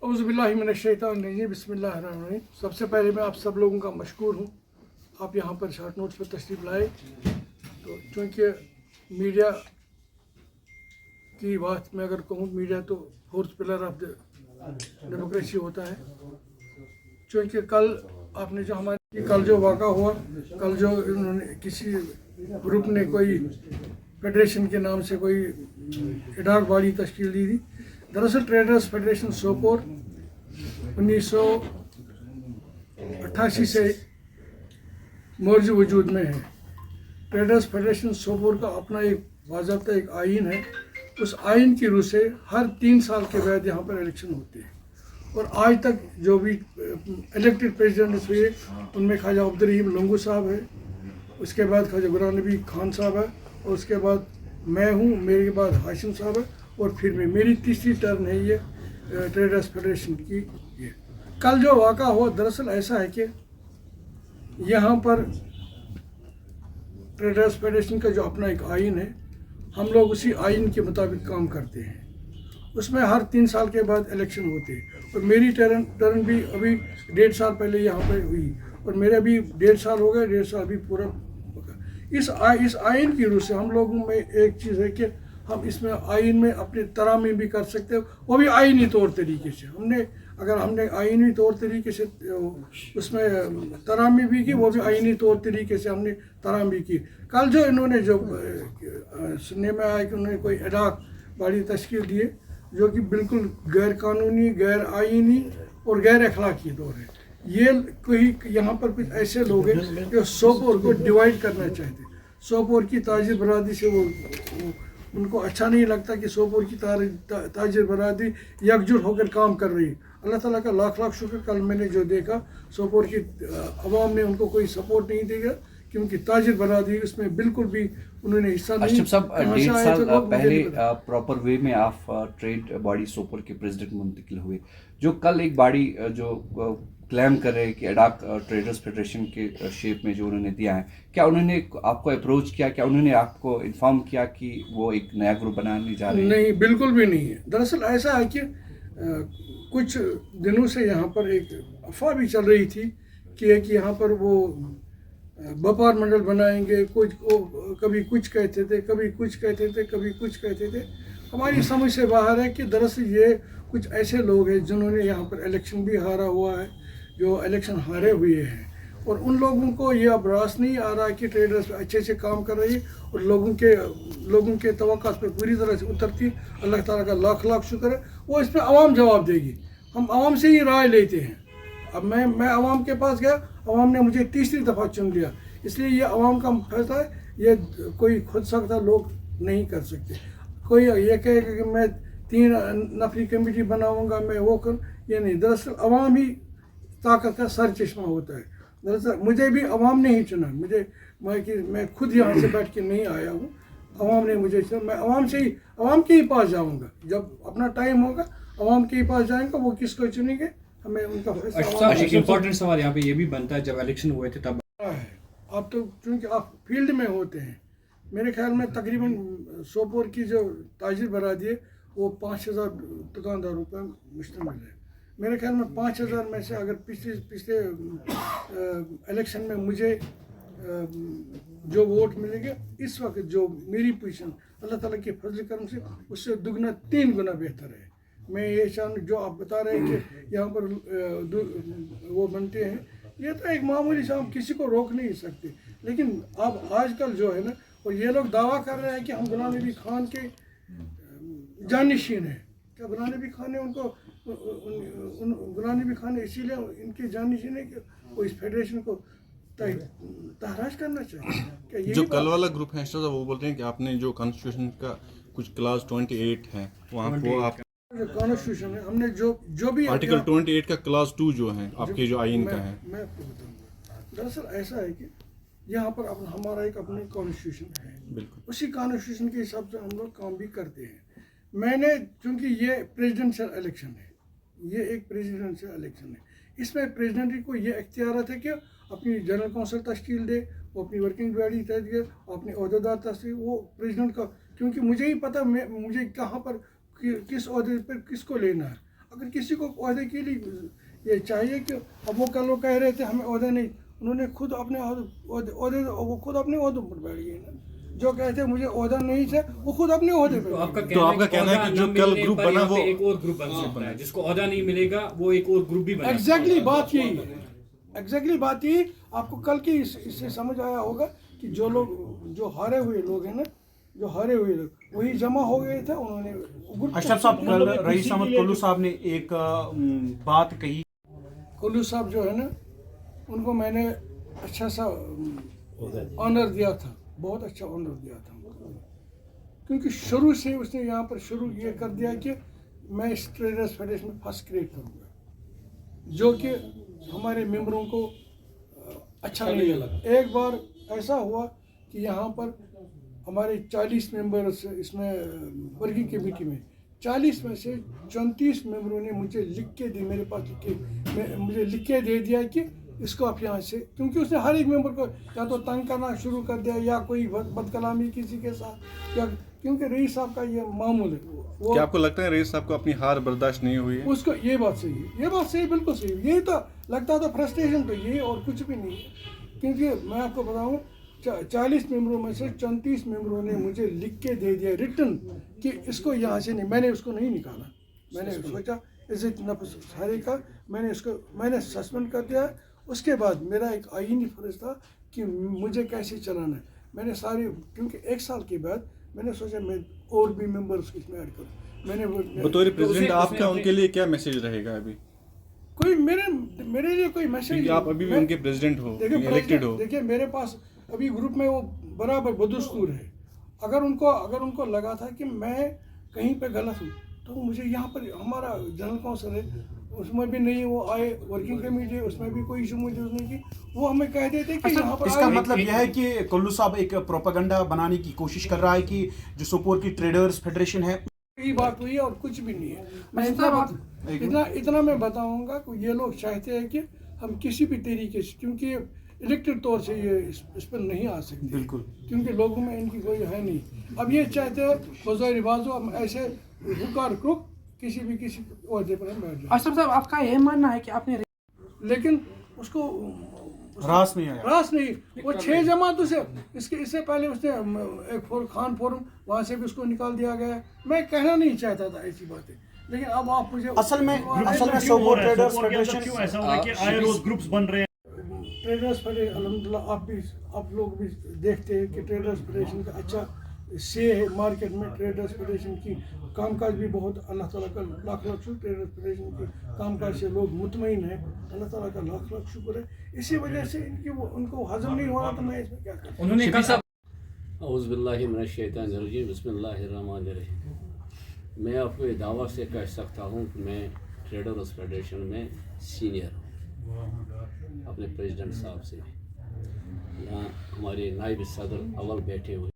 औज़ुबिल्लाहिमिनश्शैतानिर्रजीम बिस्मिल्लाहिर्रहमानिर्रहीम। सबसे पहले मैं आप सब लोगों का मशकूर हूँ, आप यहाँ पर शॉर्ट नोट्स पर तशरीफ़ लाए। तो चूँकि मीडिया की बात मैं अगर कहूँ, मीडिया तो fourth pillar of the democracy होता है। चूँकि कल आपने जो हमारे कल जो वाक़ा हुआ, कल जो इन्होंने किसी ग्रुप ने कोई फेडरेशन के नाम से कोई इडाक बॉडी तश्कील दी थी। दरअसल ट्रेडर्स फेडरेशन सोपोर 1988 से मौज वजूद में है। ट्रेडर्स फेडरेशन सोपोर का अपना एक बाज़ाब्ता एक आइन है। उस आइन की रूह से हर 3 साल के बाद यहाँ पर इलेक्शन होते हैं, और आज तक जो भी इलेक्टेड प्रेसिडेंट हुए उनमें ख्वाजा अब्दुर्रहीम लंगू साहब है, उसके बाद ख्वाजा गुलाम नबी खान साहब है, और उसके बाद मैं हूँ, मेरे बाद हाशिम साहब है, और फिर मेरी तीसरी टर्न है ये ट्रेडर्स फेडरेशन की। ये कल जो वाक़ा हुआ, दरअसल ऐसा है कि यहाँ पर ट्रेडर्स फेडरेशन का जो अपना एक आइन है, हम लोग उसी आइन के मुताबिक काम करते हैं। उसमें हर 3 साल के बाद इलेक्शन होते हैं, और मेरी टर्न भी अभी 1.5 साल पहले यहाँ पर हुई, और मेरे भी 1.5 साल हो गए, 1.5 साल भी पूरा होगा। इस आइन की रूह से हम लोगों में एक चीज़ है कि हम इसमें आइन में अपने तरामी भी कर सकते हो, वो भी आइनी तौर तरीके से। हमने आइनी तौर तरीके से उसमें तरामी भी की, वो भी आइनी तौर तरीके से हमने तरामी की। कल जो इन्होंने जो सुनने में आया कि उन्होंने कोई इडाक बॉडी तश्कील दी है, जो कि बिल्कुल गैर कानूनी, गैर आइनी और गैर अखलाकी दौर है। ये कोई यहाँ पर कुछ ऐसे लोग हैं जो सोपोर को डिवाइड करना चाहते हैं। सोपोर की ताजिर बरादरी से वो उनको अच्छा नहीं लगता कि सोपोर की ताजिर बरादरी एकजुट होकर काम कर रही है। अल्लाह ताला का लाख लाख शुक्र, कल मैंने जो देखा सोपोर की अवाम ने उनको कोई सपोर्ट नहीं देगा, क्योंकि ताजिर बरादरी उसमें बिल्कुल भी उन्होंने हिस्सा नहीं। अशरफ साहब, 1.5 साल पहले प्रॉपर वे में आप ट्रेड बॉडी सोपोर के प्रेसिडेंट मुंतकिल हुए। जो कल एक बॉडी जो क्लेम कर रहे हैं कि अडाक ट्रेडर्स फेडरेशन के शेप में जो उन्होंने दिया है, क्या उन्होंने आपको अप्रोच किया, क्या उन्होंने आपको इन्फॉर्म किया कि वो एक नया ग्रुप बनाने जा रहे हैं? नहीं, बिल्कुल भी नहीं है। दरअसल ऐसा है कि कुछ दिनों से यहाँ पर एक अफवाह भी चल रही थी कि यहाँ पर वो व्यापार मंडल बनाएंगे, कभी कुछ कहते थे, कभी कुछ कहते थे, कभी कुछ कहते थे। हमारी समझ से बाहर है कि दरअसल ये कुछ ऐसे लोग हैं जिन्होंने यहाँ पर इलेक्शन भी हारा हुआ है, जो इलेक्शन हारे हुए हैं, और उन लोगों को ये अब रास नहीं आ रहा कि ट्रेडर्स अच्छे से काम कर रही है और लोगों के तवक्कात पे पूरी तरह से उतरती। अल्लाह ताला का लाख लाख शुक्र है, वो इस पर आवाम जवाब देगी। हम आवाम से ही राय लेते हैं। अब मैं आवाम के पास गया, आवाम ने मुझे तीसरी दफ़ा चुन लिया, इसलिए ये आवाम का फैसला है। ये कोई खुद सकता लोग नहीं कर सकते। कोई ये कहेगा कि मैं 3 नफरी कमेटी बनाऊंगा, मैं वो कर, ये नहीं। दरअसल आवाम ही ताकत का सर चश्मा होता है। दरअसल मुझे भी आवाम ने ही चुना, मैं खुद यहाँ से बैठ के नहीं आया हूँ, आवाम ने मुझे चुना। मैं आवाम के ही पास जाऊँगा, जब अपना टाइम होगा आवाम के ही पास जाएंगे, वो किसको चुनेंगे हमें उनका फैसला। एक इम्पोर्टेंट सवाल यहाँ पे ये भी बनता है, जब इलेक्शन हुए थे तब है। अब तो चूँकि आप फील्ड में होते हैं, मेरे ख्याल में तकरीबन सोपोर की जो ताजिर बरादरी है वो 5000 दुकानदारों पर मुश्तमिल है। मेरे ख्याल में 5000 में से अगर पिछले इलेक्शन में मुझे जो वोट मिलेंगे, इस वक्त जो मेरी पोजीशन अल्लाह ताला के फजल करम से उससे दुगना 3 गुना बेहतर है। मैं ये जो आप बता रहे हैं कि यहाँ पर वो बनते हैं, ये तो एक मामूली सा, हम किसी को रोक नहीं सकते। लेकिन अब आजकल जो है ना, और ये लोग दावा कर रहे हैं कि हम गुलाम नबी खान के जानशीन हैं। क्या गुलाम नबी खान ने उनको गुलाम नबी खान ने इसीलिए इनके जानशीन है कि वो इस फेडरेशन को तहराज करना चाहिए? क्या जो कल वाला ग्रुप है वो बोलते हैं कि आपने जो कॉन्स्टिट्यूशन का कुछ क्लास 28 है वहाँ वो आप कॉन्स्टिट्यूशन है, हमने जो भी आर्टिकल 28 का क्लास 2 जो है आपके जो आइन का है, मैं आपको बताऊंगा। दरअसल ऐसा है कि यहाँ पर हमारा एक अपनी कॉन्स्टिट्यूशन है, बिल्कुल उसी कॉन्स्टिट्यूशन के हिसाब से हम लोग काम भी करते हैं। मैंने, चूँकि ये प्रेसिडेंशियल इलेक्शन है, ये एक प्रेसिडेंशियल इलेक्शन है, इसमें प्रेसिडेंट को ये इख्तियार है कि अपनी जनरल कौंसिल तश्कील दे, वो अपनी वर्किंग बॉडी तश्कील, अपने अहदेदार तश्कील, वो प्रेसिडेंट का, क्योंकि मुझे ही पता मुझे कहाँ पर किस अहदे पर किसको लेना है। अगर किसी को ओहदे के लिए ये चाहिए कि अब वो कल वो कह रहे थे हमें ओहदे नहीं, उन्होंने खुद अपने ओहदे वो खुद अपने ओहदों पर बैठ गए ना। जो कहते मुझे ओहदा नहीं है वो खुद अपने ओहदे पे। तो आपका कहना है कि जो कल ग्रुप बना वो एक और ग्रुप बन सकता है, जिसको ओहदा नहीं मिलेगा वो एक और ग्रुप भी बना। एग्जैक्टली बात यही है, एग्जैक्टली बात यही। आपको कल की इससे समझ आया होगा कि जो लोग जो हारे हुए लोग हैं ना, जो हारे हुए लोग वही जमा हो गए थे, उन्होंने अशरफ साहब कल रईस अहमद कुल्लू साहब ने एक बात कही। कुल्लू साहब जो है ना, उनको मैंने अच्छा सा ऑनर दिया था, बहुत अच्छा ऑनर दिया था उनको, क्योंकि शुरू से उसने यहाँ पर शुरू ये कर दिया कि मैं इस ट्रेडर्स फेडरेशन में फर्स्ट क्रिएट करूँगा, जो कि हमारे मेंबरों को अच्छा नहीं लगा। एक बार ऐसा हुआ कि यहाँ पर हमारे 40 मेंबर्स इसमें वर्किंग कमेटी में 40 में से 34 मेंबरों ने मुझे लिख के दी, मेरे पास मुझे लिख के दे दिया कि इसको आप यहाँ से, क्योंकि उसने हर एक मेंबर को या तो तंग करना शुरू कर दिया या कोई बदकलामी किसी के साथ, या क्योंकि रईस साहब का ये मामूल है। वो क्या आपको लगता है रईस साहब को अपनी हार बर्दाश्त नहीं हुई है? उसको ये बात सही है, ये बात सही, बिल्कुल सही है। यही तो लगता था फ्रस्ट्रेशन, तो यही और कुछ भी नहीं है। क्योंकि मैं आपको बताऊँ 40 मेंबरों में से 34 मेंबरों ने मुझे लिख के दे दिया रिटर्न कि इसको यहाँ से नहीं, मैंने उसको नहीं निकाला। मैंने सोचा इज्जत नफ्स सारे का मैंने सस्पेंड कर दिया। उसके बाद मेरा एक आईनी फर्ज था कि मुझे कैसे चलाना है। मैंने सारी, क्योंकि एक साल के बाद मैंने सोचा मैं और भी मेंबर्स इसमें ऐड करूँ। मैंने बतौर प्रेसिडेंट आपका उनके लिए क्या मैसेज रहेगा? अभी कोई मेरे लिए कोई मैसेज, आप अभी भी उनके प्रेसिडेंट हो, इलेक्टेड हो। देखिए मेरे पास अभी ग्रुप में वो बराबर बदस्तूर है। अगर उनको लगा था कि मैं कहीं पे गलत हूँ तो मुझे यहाँ पर हमारा जनरल काउंसिल है, उसमें भी नहीं वो आए, वर्किंग कमेटी है उसमें भी कोई इशू मुझे नहीं की, वो हमें कह देते कि यहाँ पर इसका मतलब यह है कि कुल्लू साहब एक प्रोपेगेंडा बनाने की कोशिश कर रहा है कि जो सोपोर की ट्रेडर्स फेडरेशन है, यही बात हुई है और कुछ भी नहीं है। मैं इतना मैं बताऊंगा कि ये लोग चाहते हैं कि हम किसी भी तरीके से, क्योंकि इलेक्टेड तौर से ये इस पर नहीं आ सकते, बिल्कुल, क्योंकि लोगों में इनकी कोई है नहीं। अब ये चाहते हैं बज़ाहिर बाजू हम ऐसे हुकार क्रुक किसी ओहदे पर बैठ जाए। अशरफ साहब आपका यह मानना है कि आपने, लेकिन उसको रास नहीं आया, रास नहीं। वो 6 जमातों से इससे पहले उसने एक खान फोरम वहाँ से भी उसको निकाल दिया गया। मैं कहना नहीं चाहता था ऐसी बातें, लेकिन अब आप मुझे असल में सोपोर ट्रेडर्स फेडरेशन क्यों ऐसा हो रहा है कि आए रोज ग्रुप्स बन रहे हैं? ट्रेडर्स फेडरेशन अल्हम्दुलिल्लाह आप लोग भी देखते हैं कि ट्रेडर्स फेडरेशन का अच्छा से है मार्केट में। ट्रेडर्स फेडरेशन की कामकाज भी बहुत, अल्लाह ताला का लाख लाख शुक्र, ट्रेडर्स फेडरेशन की कामकाज से लोग मुतमईन हैं, अल्लाह ताला का लाख लाख शुक्र है। इसी वजह से उनको हजम नहीं हो रहा, तो मैं इसमें क्या करूँ। उन्होंने कहा औज़ुबिल्लाहि मिनश्शैतानिर्रजीम, बिस्मिल्लाहिर्रहमानिर्रहीम। मैं आपको ये दावा से कह सकता हूँ कि मैं ट्रेडर्स फेडरेशन में सीनियर हूँ, अपने प्रेसिडेंट साहब से भी। यहाँ हमारे नायब सदर अव्वल बैठे हुए